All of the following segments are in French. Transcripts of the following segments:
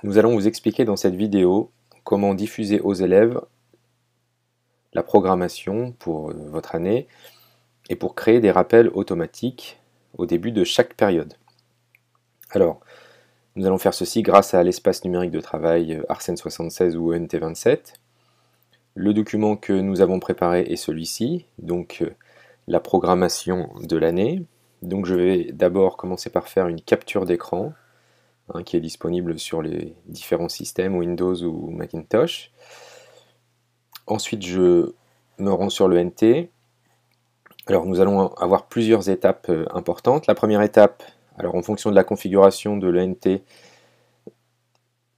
Nous allons vous expliquer dans cette vidéo comment diffuser aux élèves la programmation pour votre année et pour créer des rappels automatiques au début de chaque période. Alors, nous allons faire ceci grâce à l'espace numérique de travail Arsène 76 ou ENT 27. Le document que nous avons préparé est celui-ci, donc la programmation de l'année. Donc je vais d'abord commencer par faire une capture d'écran qui est disponible sur les différents systèmes Windows ou Macintosh. Ensuite, je me rends sur le NT. Alors, nous allons avoir plusieurs étapes importantes. La première étape, alors en fonction de la configuration de l'ENT,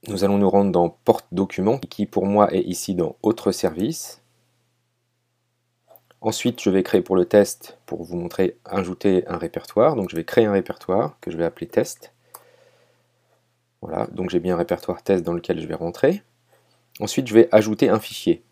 nous allons nous rendre dans Porte Documents, qui pour moi est ici dans Autres services. Ensuite, je vais créer pour le test, pour vous montrer, ajouter un répertoire. Donc, je vais créer un répertoire que je vais appeler test. Voilà, donc j'ai bien un répertoire test dans lequel je vais rentrer. Ensuite, je vais ajouter un fichier.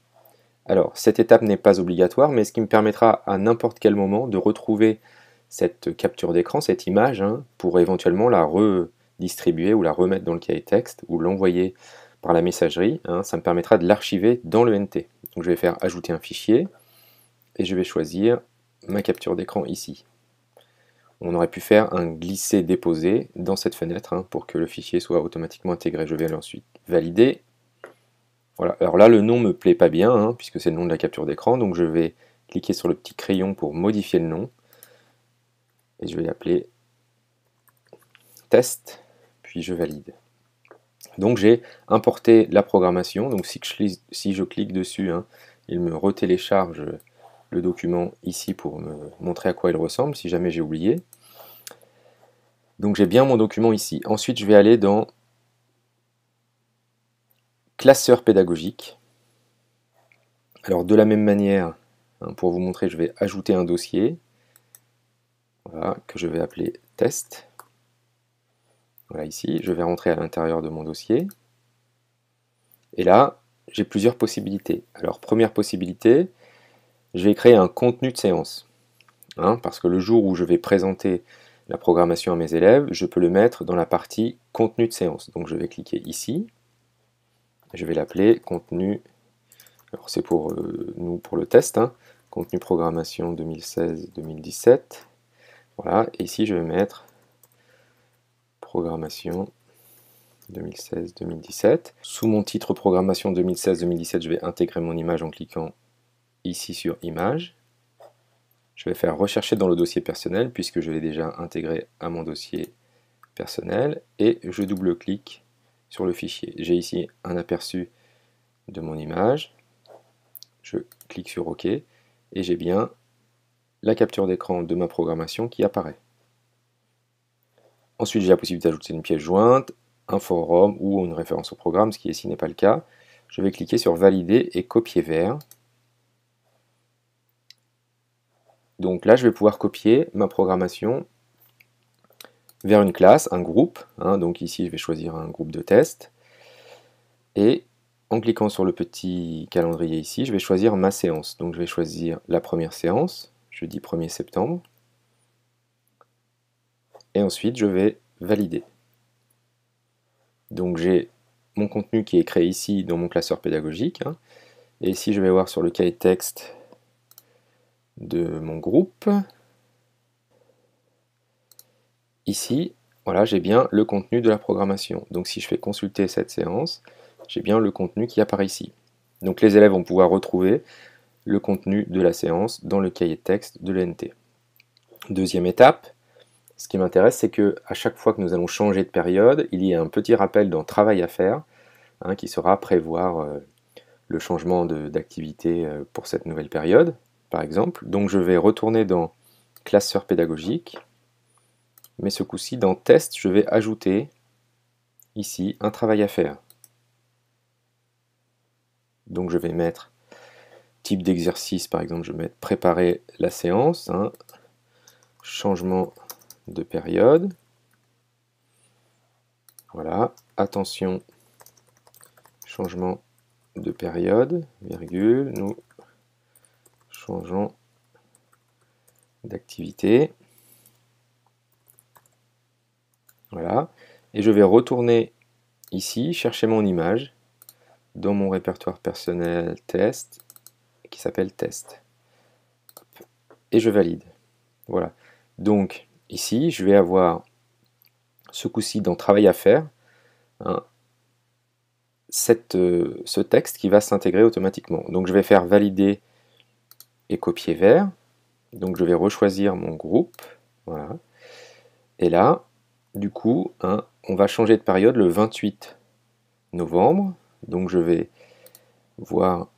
Alors, cette étape n'est pas obligatoire, mais ce qui me permettra à n'importe quel moment de retrouver cette capture d'écran, cette image, pour éventuellement la redistribuer ou la remettre dans le cahier texte ou l'envoyer par la messagerie. Ça me permettra de l'archiver dans le NT. Donc je vais faire ajouter un fichier et je vais choisir ma capture d'écran ici. On aurait pu faire un glisser-déposer dans cette fenêtre pour que le fichier soit automatiquement intégré. Je vais ensuite valider. Voilà, alors là le nom me plaît pas bien, puisque c'est le nom de la capture d'écran, donc je vais cliquer sur le petit crayon pour modifier le nom, et je vais l'appeler test, puis je valide. Donc j'ai importé la programmation, donc si je clique dessus, il me retélécharge le document ici pour me montrer à quoi il ressemble, si jamais j'ai oublié. Donc j'ai bien mon document ici. Ensuite je vais aller dans classeur pédagogique. Alors de la même manière, pour vous montrer, je vais ajouter un dossier, voilà, que je vais appeler test. Voilà, ici, je vais rentrer à l'intérieur de mon dossier. Et là, j'ai plusieurs possibilités. Alors, première possibilité, je vais créer un contenu de séance. Parce que le jour où je vais présenter la programmation à mes élèves, je peux le mettre dans la partie contenu de séance. Donc, je vais cliquer ici. Je vais l'appeler contenu. Alors, c'est pour nous, pour le test. Contenu programmation 2016-2017. Voilà, et ici, je vais mettre programmation 2016-2017. Sous mon titre programmation 2016-2017, je vais intégrer mon image en cliquant ici sur image. Je vais faire rechercher dans le dossier personnel puisque je l'ai déjà intégré à mon dossier personnel et je double-clique sur le fichier. J'ai ici un aperçu de mon image. Je clique sur OK et j'ai bien la capture d'écran de ma programmation qui apparaît. Ensuite, j'ai la possibilité d'ajouter une pièce jointe, un forum ou une référence au programme, ce qui ici n'est pas le cas. Je vais cliquer sur valider et copier vers. Donc là, je vais pouvoir copier ma programmation vers une classe, un groupe. Donc ici, je vais choisir un groupe de test. Et en cliquant sur le petit calendrier ici, je vais choisir ma séance. Donc je vais choisir la première séance, jeudi 1er septembre. Et ensuite, je vais valider. Donc j'ai mon contenu qui est créé ici dans mon classeur pédagogique. Et ici, je vais voir sur le cahier texte de mon groupe. Ici, voilà, j'ai bien le contenu de la programmation. Donc si je fais consulter cette séance, j'ai bien le contenu qui apparaît ici. Donc les élèves vont pouvoir retrouver le contenu de la séance dans le cahier de texte de l'ENT. Deuxième étape, ce qui m'intéresse, c'est que à chaque fois que nous allons changer de période, il y a un petit rappel dans Travail à faire qui sera prévoir le changement d'activité pour cette nouvelle période, par exemple. Donc je vais retourner dans Classeur pédagogique, mais ce coup-ci, dans Test, je vais ajouter ici un travail à faire. Donc je vais mettre type d'exercice, par exemple, je vais mettre préparer la séance, changement de période. Voilà, attention, changement de période, virgule, nous changeons d'activité. Voilà, et je vais retourner ici, chercher mon image dans mon répertoire personnel test qui s'appelle test. Et je valide. Voilà. Donc ici, je vais avoir ce coup-ci dans travail à faire, hein, ce texte qui va s'intégrer automatiquement. Donc je vais faire valider et copier vers. Donc je vais rechoisir mon groupe. Voilà. Et là, du coup, hein, on va changer de période le 28 novembre. Donc je vais voir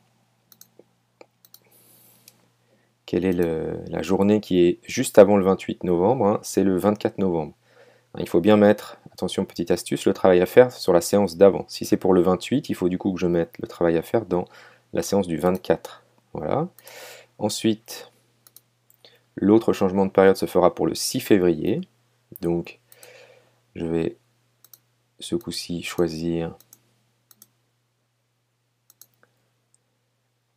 quelle est la journée qui est juste avant le 28 novembre. Hein, c'est le 24 novembre. Il faut bien mettre, attention petite astuce, le travail à faire sur la séance d'avant. Si c'est pour le 28, il faut du coup que je mette le travail à faire dans la séance du 24. Voilà. Ensuite, l'autre changement de période se fera pour le 6 février. Donc, je vais ce coup-ci choisir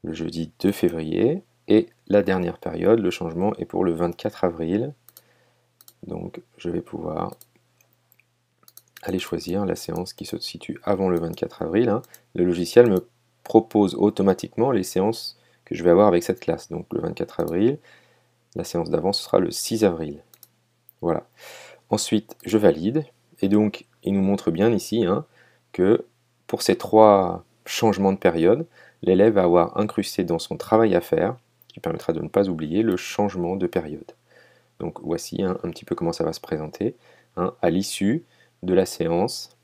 le jeudi 2 février. Et la dernière période, le changement est pour le 24 avril. Donc, je vais pouvoir aller choisir la séance qui se situe avant le 24 avril. Hein. Le logiciel me propose automatiquement les séances que je vais avoir avec cette classe. Donc le 24 avril, la séance d'avant ce sera le 6 avril. Voilà. Ensuite, je valide. Et donc, il nous montre bien ici hein, que pour ces 3 changements de période, l'élève va avoir incrusté dans son travail à faire, qui permettra de ne pas oublier le changement de période. Donc voici hein, un petit peu comment ça va se présenter hein, à l'issue de la séance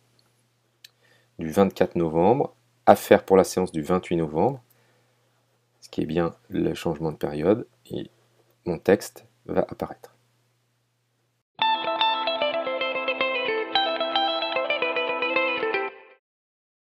du 24 novembre, à faire pour la séance du 28 novembre, ce qui est bien le changement de période, et mon texte va apparaître.